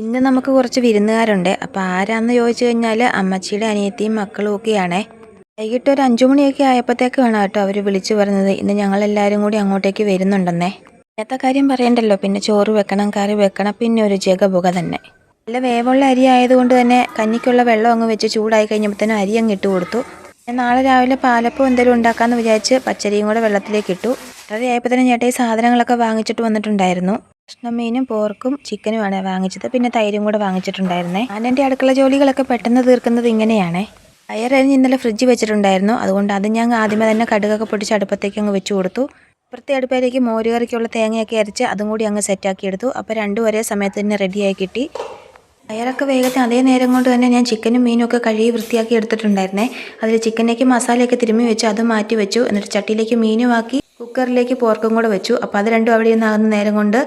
ഇന്ന് നമുക്ക് കുറച്ച് വിരുന്നുകാരുണ്ട്. അപ്പോൾ ആരാന്ന് ചോദിച്ചു കഴിഞ്ഞാൽ അമ്മച്ചിയുടെ അനിയത്തിയും മക്കളും ഒക്കെയാണേ. വൈകിട്ട് ഒരു 5 മണിയൊക്കെ ആയപ്പോഴത്തേക്കാണ് കേട്ടോ അവർ വിളിച്ചു പറഞ്ഞത് ഇന്ന് ഞങ്ങളെല്ലാവരും കൂടി അങ്ങോട്ടേക്ക് വരുന്നുണ്ടെന്നേ. ഇന്നത്തെ കാര്യം പറയണ്ടല്ലോ, പിന്നെ ചോറ് വെക്കണം, കറി വെക്കണം, പിന്നെ ഒരു ജഗപുക തന്നെ. നല്ല വേവുള്ള അരി ആയതുകൊണ്ട് തന്നെ കഞ്ഞിക്കുള്ള വെള്ളം അങ്ങ് വെച്ച് ചൂടായി കഴിഞ്ഞപ്പോഴത്തേനും അരി അങ്ങ് ഇട്ട് കൊടുത്തു. ഞാൻ നാളെ രാവിലെ പാലപ്പം എന്തെങ്കിലും ഉണ്ടാക്കാമെന്ന് വിചാരിച്ച് പച്ചരിയും കൂടെ വെള്ളത്തിലേക്ക് ഇട്ടു. അത് ആയപ്പോഴത്തേനും ചേട്ടാ ഈ സാധനങ്ങളൊക്കെ വാങ്ങിച്ചിട്ട് വന്നിട്ടുണ്ടായിരുന്നു. കഷ്ണം മീനും പോർക്കും ചിക്കനുമാണ് വാങ്ങിച്ചത്. പിന്നെ തൈരും കൂടെ വാങ്ങിച്ചിട്ടുണ്ടായിരുന്നേ. ഞാൻ എൻ്റെ അടുക്കള ജോലികളൊക്കെ പെട്ടെന്ന് തീർക്കുന്നത് ഇങ്ങനെയാണേ. പയറരിഞ്ഞ് ഇന്നലെ ഫ്രിഡ്ജ് വെച്ചിട്ടുണ്ടായിരുന്നു. അതുകൊണ്ട് അത് ഞാൻ ആദ്യമേ തന്നെ കടുകൊക്കെ പൊട്ടിച്ച് അടുപ്പത്തേക്ക് അങ്ങ് വെച്ച് കൊടുത്തു. ഇപ്പുറത്തെ അടുപ്പയിലേക്ക് മോരുകറിക്കുള്ള തേങ്ങയൊക്കെ അരച്ച് അതും കൂടി അങ്ങ് സെറ്റാക്കി എടുത്തു. അപ്പോൾ രണ്ടും ഒരേ സമയത്ത് തന്നെ റെഡിയായി കിട്ടി. പയറൊക്കെ വേഗത്തിൽ അതേ നേരം കൊണ്ട് തന്നെ ഞാൻ ചിക്കനും മീനും ഒക്കെ കഴുകി വൃത്തിയാക്കി എടുത്തിട്ടുണ്ടായിരുന്നേ. അതിൽ ചിക്കനിലേക്ക് മസാലയൊക്കെ തിരുമ്മി വെച്ച് അത് മാറ്റി വെച്ചു. എന്നിട്ട് ചട്ടിയിലേക്ക് മീനും ആക്കി കുക്കറിലേക്ക് പോർക്കും കൂടെ വെച്ചു. അപ്പോൾ അത് രണ്ടും അവിടെ നിന്നാകുന്ന നേരം കൊണ്ട്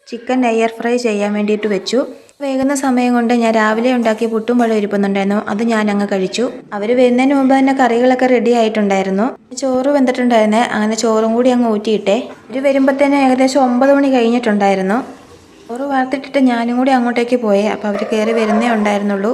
ചിക്കൻ എയർ ഫ്രൈ ചെയ്യാൻ വേണ്ടിയിട്ട് വെച്ചു. വേകുന്ന സമയം കൊണ്ട് ഞാൻ രാവിലെ ഉണ്ടാക്കിയ പുട്ടും പഴം ഇരിപ്പുന്നുണ്ടായിരുന്നു. അത് ഞാൻ അങ്ങ് കഴിച്ചു. അവർ വരുന്നതിന് മുമ്പ് തന്നെ കറികളൊക്കെ റെഡി ആയിട്ടുണ്ടായിരുന്നു. ചോറ് വെന്തിട്ടുണ്ടായിരുന്നേ. അങ്ങനെ ചോറും കൂടി അങ്ങ് ഊറ്റിയിട്ടേ. ഇവർ വരുമ്പോഴത്തേനും ഏകദേശം 9 മണി കഴിഞ്ഞിട്ടുണ്ടായിരുന്നു. ചോറ് വാർത്തിട്ടിട്ട് ഞാനും കൂടി അങ്ങോട്ടേക്ക് പോയേ. അപ്പോൾ അവർ കയറി വരുന്നേ ഉണ്ടായിരുന്നുള്ളൂ.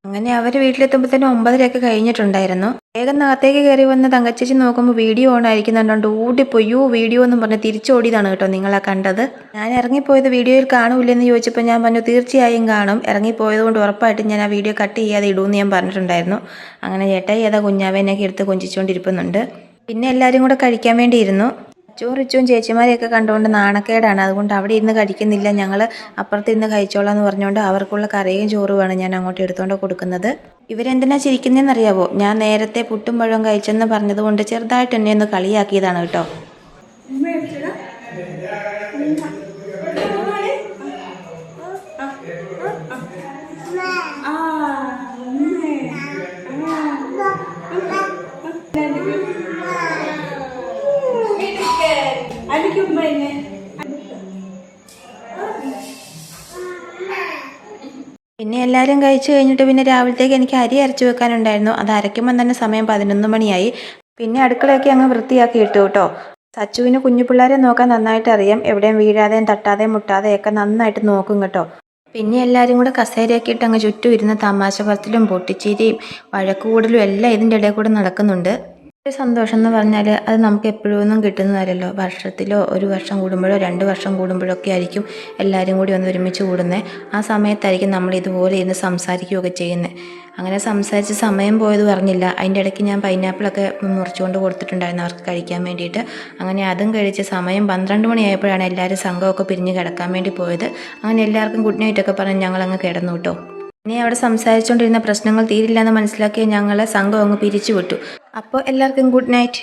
അങ്ങനെ അവർ വീട്ടിലെത്തുമ്പോൾ 9:30 കഴിഞ്ഞിട്ടുണ്ടായിരുന്നു. വേഗം അകത്തേക്ക് കയറി വന്ന് തങ്കച്ചേച്ചി നോക്കുമ്പോൾ വീഡിയോ ഓൺ ആയിരിക്കുന്നുണ്ട്. ഓടിപ്പോയോ വീഡിയോ എന്നും പറഞ്ഞ് തിരിച്ചോടിയതാണ് കേട്ടോ നിങ്ങളെ കണ്ടത്. ഞാൻ ഇറങ്ങിപ്പോയത് വീഡിയോയിൽ കാണൂലെന്ന് ചോദിച്ചപ്പോൾ ഞാൻ പറഞ്ഞു തീർച്ചയായും കാണും. ഇറങ്ങിപ്പോയത് കൊണ്ട് ഉറപ്പായിട്ടും ഞാൻ ആ വീഡിയോ കട്ട് ചെയ്യാതെ ഇടുമെന്ന് ഞാൻ പറഞ്ഞിട്ടുണ്ടായിരുന്നു. അങ്ങനെ ചേട്ടായി ഏതാ കുഞ്ഞാവേനൊക്കെ എടുത്ത് കൊഞ്ചിച്ചുകൊണ്ടിരിക്കുന്നുണ്ട്. പിന്നെ എല്ലാവരും കൂടെ കഴിക്കാൻ വേണ്ടിയിരുന്നു. റിച്ചും ചേച്ചിമാരെയൊക്കെ കണ്ടുകൊണ്ട് നാണക്കേടാണ്. അതുകൊണ്ട് അവിടെ ഇരുന്ന് കഴിക്കുന്നില്ല, ഞങ്ങൾ അപ്പുറത്തിരുന്ന് കഴിച്ചോളാം എന്ന് പറഞ്ഞുകൊണ്ട് അവർക്കുള്ള കറിയും ചോറുമാണ് ഞാൻ അങ്ങോട്ട് എടുത്തുകൊണ്ട് കൊടുക്കുന്നത്. ഇവരെന്തിനാ ചിരിക്കുന്നതെന്നറിയാവോ? ഞാൻ നേരത്തെ പുട്ടും പഴവും കഴിച്ചെന്ന് പറഞ്ഞതുകൊണ്ട് ചെറുതായിട്ട് എന്നെ ഒന്ന് കളിയാക്കിയതാണ് കേട്ടോ. പിന്നെ എല്ലാവരും കഴിച്ചു കഴിഞ്ഞിട്ട് പിന്നെ രാവിലത്തേക്ക് എനിക്ക് അരി അരച്ചു വെക്കാനുണ്ടായിരുന്നു. അത് അരയ്ക്കുമ്പോൾ തന്നെ സമയം 11 മണിയായി. പിന്നെ അടുക്കളയൊക്കെ അങ്ങ് വൃത്തിയാക്കി ഇട്ടു കേട്ടോ. സച്ചുവിന് കുഞ്ഞു പിള്ളേരെ നോക്കാൻ നന്നായിട്ട് അറിയാം. എവിടെയും വീഴാതെയും തട്ടാതെയും മുട്ടാതെയൊക്കെ നന്നായിട്ട് നോക്കും കേട്ടോ. പിന്നെ എല്ലാവരും കൂടെ കസേരയൊക്കെ ഇട്ട് അങ്ങ് ചുറ്റും ഇരുന്ന് തമാശ പറച്ചിലും പൊട്ടിച്ചിരിയും വഴക്കുകൂടലും എല്ലാം ഇതിൻ്റെ ഇടയിൽ കൂടെ നടക്കുന്നുണ്ട്. ഒരു സന്തോഷം എന്ന് പറഞ്ഞാൽ അത് നമുക്ക് എപ്പോഴൊന്നും കിട്ടുന്നതല്ലല്ലോ. വർഷത്തിലോ 1 വർഷം കൂടുമ്പോഴോ 2 വർഷം കൂടുമ്പോഴൊക്കെ ആയിരിക്കും എല്ലാവരും കൂടി ഒന്ന് ഒരുമിച്ച് കൂടുന്നത്. ആ സമയത്തായിരിക്കും നമ്മൾ ഇതുപോലെ ഇരുന്ന് സംസാരിക്കുകയൊക്കെ ചെയ്യുന്നത്. അങ്ങനെ സംസാരിച്ച് സമയം പോയത് പറഞ്ഞില്ല. അതിൻ്റെ ഇടയ്ക്ക് ഞാൻ പൈനാപ്പിളൊക്കെ മുറിച്ചുകൊണ്ട് കൊടുത്തിട്ടുണ്ടായിരുന്നു അവർക്ക് കഴിക്കാൻ വേണ്ടിയിട്ട്. അങ്ങനെ അതും കഴിച്ച് സമയം 12 മണിയായപ്പോഴാണ് എല്ലാവരും സംഘമൊക്കെ പിരിഞ്ഞ് കിടക്കാൻ വേണ്ടി പോയത്. അങ്ങനെ എല്ലാവർക്കും ഗുഡ് നൈറ്റൊക്കെ പറഞ്ഞ് ഞങ്ങളങ്ങ് കിടന്നു കേട്ടോ. ഇനി അവിടെ സംസാരിച്ചുകൊണ്ടിരുന്ന പ്രശ്നങ്ങൾ തീരില്ല എന്ന് മനസ്സിലാക്കിയ ഞങ്ങളെ സംഘം അങ്ങ് പിരിച്ചു വിട്ടു. അപ്പോൾ എല്ലാവർക്കും ഗുഡ് നൈറ്റ്.